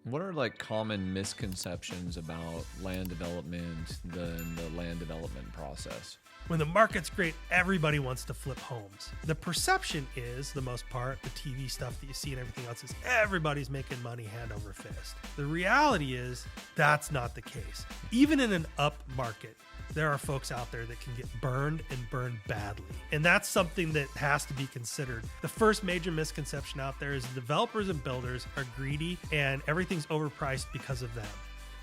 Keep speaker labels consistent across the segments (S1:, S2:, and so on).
S1: What are like common misconceptions about land development, the land development process?
S2: When the market's great, everybody wants to flip homes. The perception is, the most part, the TV stuff that you see and everything else is everybody's making money hand over fist. The reality is that's not the case. Even in an up market, there are folks out there that can get burned and burned badly. And that's something that has to be considered. The first major misconception out there is developers and builders are greedy and everything's overpriced because of them.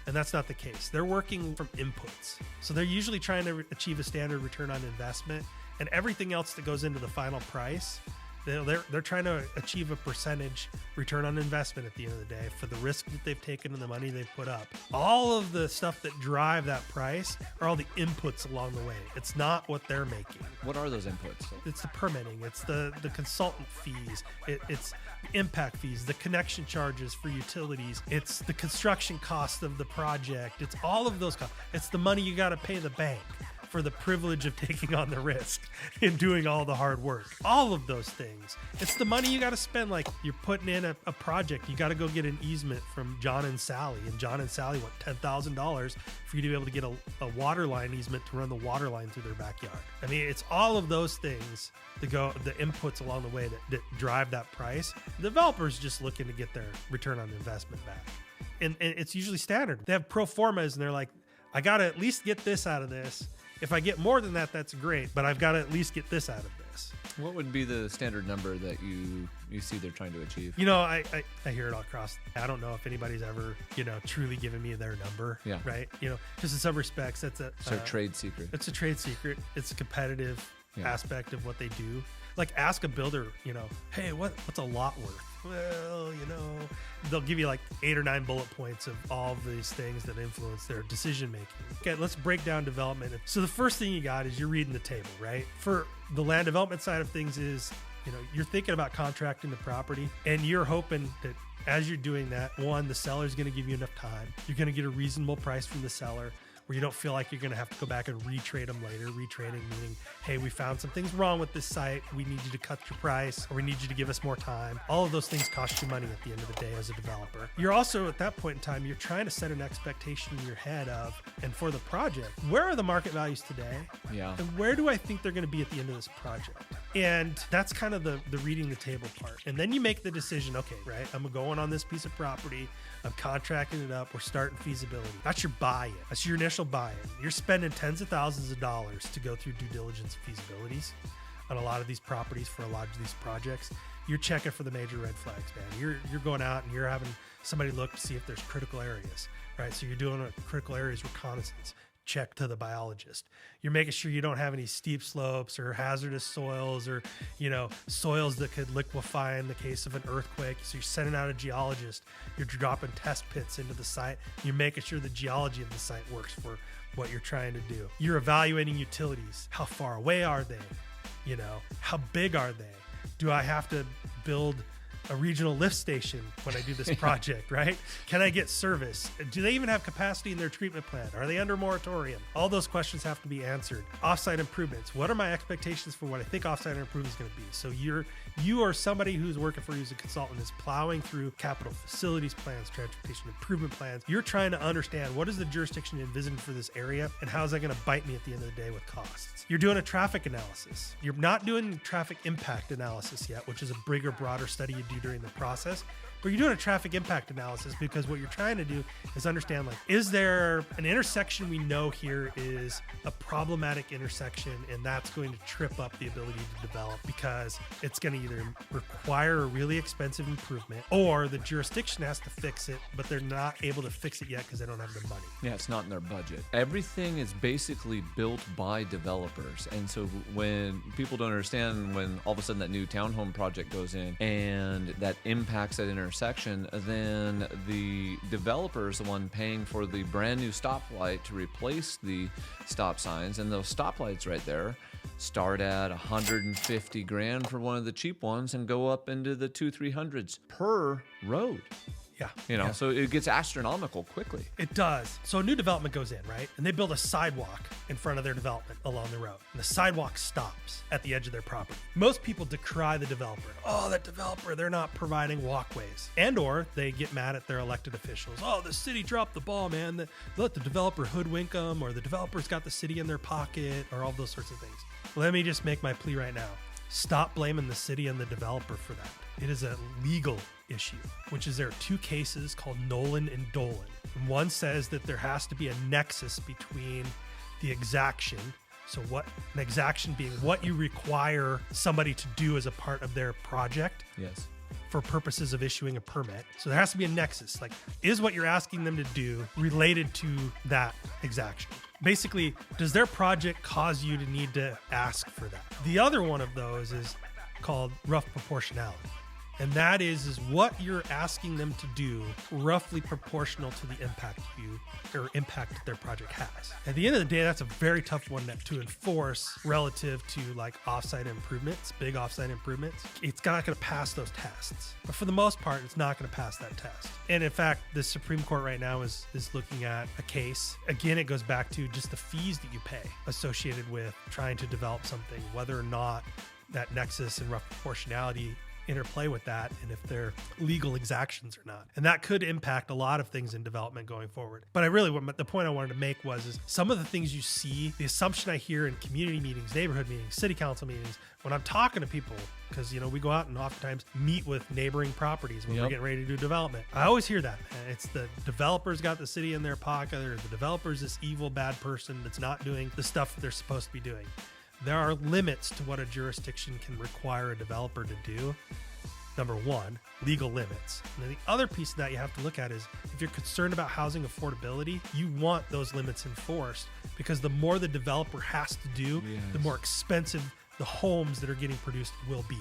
S2: And that's not the case. They're working from inputs. So they're usually trying to achieve a standard return on investment, and everything else that goes into the final price, they're trying to achieve a percentage return on investment at the end of the day for the risk that they've taken and the money they've put up. All of the stuff that drive that price are all the inputs along the way. It's not what they're making.
S1: What are those inputs?
S2: It's the permitting, it's the consultant fees, it's the impact fees, the connection charges for utilities, it's the construction cost of the project, it's all of those costs. It's the money you got to pay the bank for the privilege of taking on the risk and doing all the hard work. All of those things. It's the money you got to spend. Like you're putting in a project, you got to go get an easement from John and Sally, and John and Sally want $10,000 for you to be able to get a water line easement to run the water line through their backyard. I mean, it's all of those things that go, the inputs along the way that drive that price. The developer's just looking to get their return on investment back. And it's usually standard. They have pro formas and they're like, I got to at least get this out of this. If I get more than that, that's great, but I've got to at least get this out of this.
S1: What would be the standard number that you see they're trying to achieve?
S2: You know, I hear it all across. I don't know if anybody's ever, truly given me their number.
S1: Yeah.
S2: Right. Because in some respects, it's a
S1: trade secret.
S2: It's a trade secret. It's a competitive aspect of what they do. Like ask a builder, hey, what's a lot worth? Well, they'll give you like 8 or 9 bullet points of all of these things that influence their decision making. Okay, let's break down development. So the first thing you got is you're reading the table, right? For the land development side of things is, you're thinking about contracting the property and you're hoping that as you're doing that, one, the seller's going to give you enough time. You're going to get a reasonable price from the seller, where you don't feel like you're going to have to go back and retrade them later. Retrading meaning, hey, we found some things wrong with this site. We need you to cut your price, or we need you to give us more time. All of those things cost you money at the end of the day as a developer. You're also, at that point in time, you're trying to set an expectation in your head of, and for the project, where are the market values today?
S1: Yeah.
S2: And where do I think they're going to be at the end of this project? And that's kind of the reading the table part. And then you make the decision, okay, right, I'm going on this piece of property. I'm contracting it up. We're starting feasibility. That's your buy-in. That's your initial buy-in. You're spending tens of thousands of dollars to go through due diligence feasibilities on a lot of these properties for a lot of these projects. You're checking for the major red flags, man. You're going out and you're having somebody look to see if there's critical areas, right? So you're doing a critical areas reconnaissance. Check to the biologist. You're making sure you don't have any steep slopes or hazardous soils or, soils that could liquefy in the case of an earthquake. So you're sending out a geologist. You're dropping test pits into the site. You're making sure the geology of the site works for what you're trying to do. You're evaluating utilities. How far away are they? How big are they? Do I have to build a regional lift station when I do this project, right? Can I get service? Do they even have capacity in their treatment plant? Are they under moratorium? All those questions have to be answered. Offsite improvements. What are my expectations for what I think offsite improvement is going to be? So you are somebody who's working for you as a consultant is plowing through capital facilities plans, transportation improvement plans. You're trying to understand what is the jurisdiction envisioned for this area and how is that going to bite me at the end of the day with costs. You're doing a traffic analysis. You're not doing traffic impact analysis yet, which is a bigger, broader study you do during the process. But you're doing a traffic impact analysis because what you're trying to do is understand, is there an intersection we know here is a problematic intersection and that's going to trip up the ability to develop because it's going to either require a really expensive improvement or the jurisdiction has to fix it, but they're not able to fix it yet because they don't have the money.
S1: Yeah, it's not in their budget. Everything is basically built by developers. And so when people don't understand, when all of a sudden that new townhome project goes in and that impacts that intersection, then the developer is the one paying for the brand new stoplight to replace the stop signs. And those stoplights right there start at 150 grand for one of the cheap ones and go up into the 200-300s per road.
S2: Yeah.
S1: You know, so it gets astronomical quickly.
S2: It does. So a new development goes in, right? And they build a sidewalk in front of their development along the road. And the sidewalk stops at the edge of their property. Most people decry the developer. Oh, that developer, they're not providing walkways. And or they get mad at their elected officials. Oh, the city dropped the ball, man. Let the developer hoodwink them, or the developer's got the city in their pocket, or all those sorts of things. Let me just make my plea right now. Stop blaming the city and the developer for that. It is a legal issue, which is there are two cases called Nolan and Dolan. And one says that there has to be a nexus between the exaction. So what an exaction being what you require somebody to do as a part of their project.
S1: Yes.
S2: For purposes of issuing a permit. So there has to be a nexus. Like, is what you're asking them to do related to that exaction? Basically, does their project cause you to need to ask for that? The other one of those is called rough proportionality. And that is what you're asking them to do roughly proportional to the impact that their project has. At the end of the day, that's a very tough one to enforce relative to like offsite improvements, big offsite improvements. It's not going to pass those tests. But for the most part, it's not going to pass that test. And in fact, the Supreme Court right now is looking at a case. Again, it goes back to just the fees that you pay associated with trying to develop something, whether or not that nexus and rough proportionality interplay with that, and if they're legal exactions or not. And that could impact a lot of things in development going forward. But the point I wanted to make is some of the things you see, the assumption I hear in community meetings, neighborhood meetings, city council meetings, when I'm talking to people, because we go out and oftentimes meet with neighboring properties when we're getting ready to do development. I always hear that. It's the developers got the city in their pocket, or the developer's this evil, bad person that's not doing the stuff that they're supposed to be doing. There are limits to what a jurisdiction can require a developer to do. Number one, legal limits. And then the other piece of that you have to look at is if you're concerned about housing affordability, you want those limits enforced, because the more the developer has to do, the more expensive the homes that are getting produced will be.